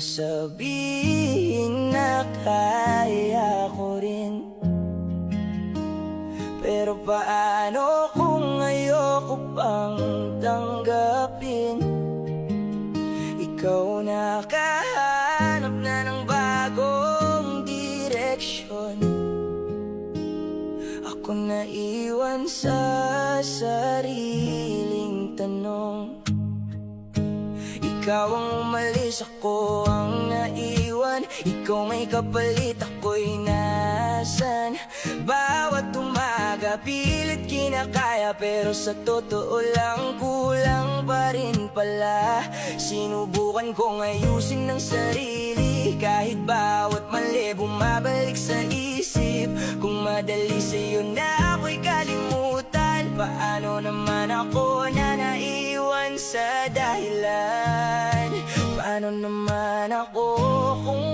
mong sabihin na kaya ko rin. Pero paano kung ayoko pang tanggapin? Ikaw nakahanap na ng bagong direksyon, ako naiwan sa sariling tanong. Ikaw ang umalis, ako ang naiwan. Ikaw may kapalit, ako'y nasan? Bawat umaga pilit kinakaya, pero sa totoo lang kulang pa rin pala. Sinubukan kong ayusin ng sarili, kahit bawat mali bumabalik sa isip. Kung madali sa'yo na ako'y kalimutan, paano naman ako na naiwan sa dahilan? Paano naman ako kung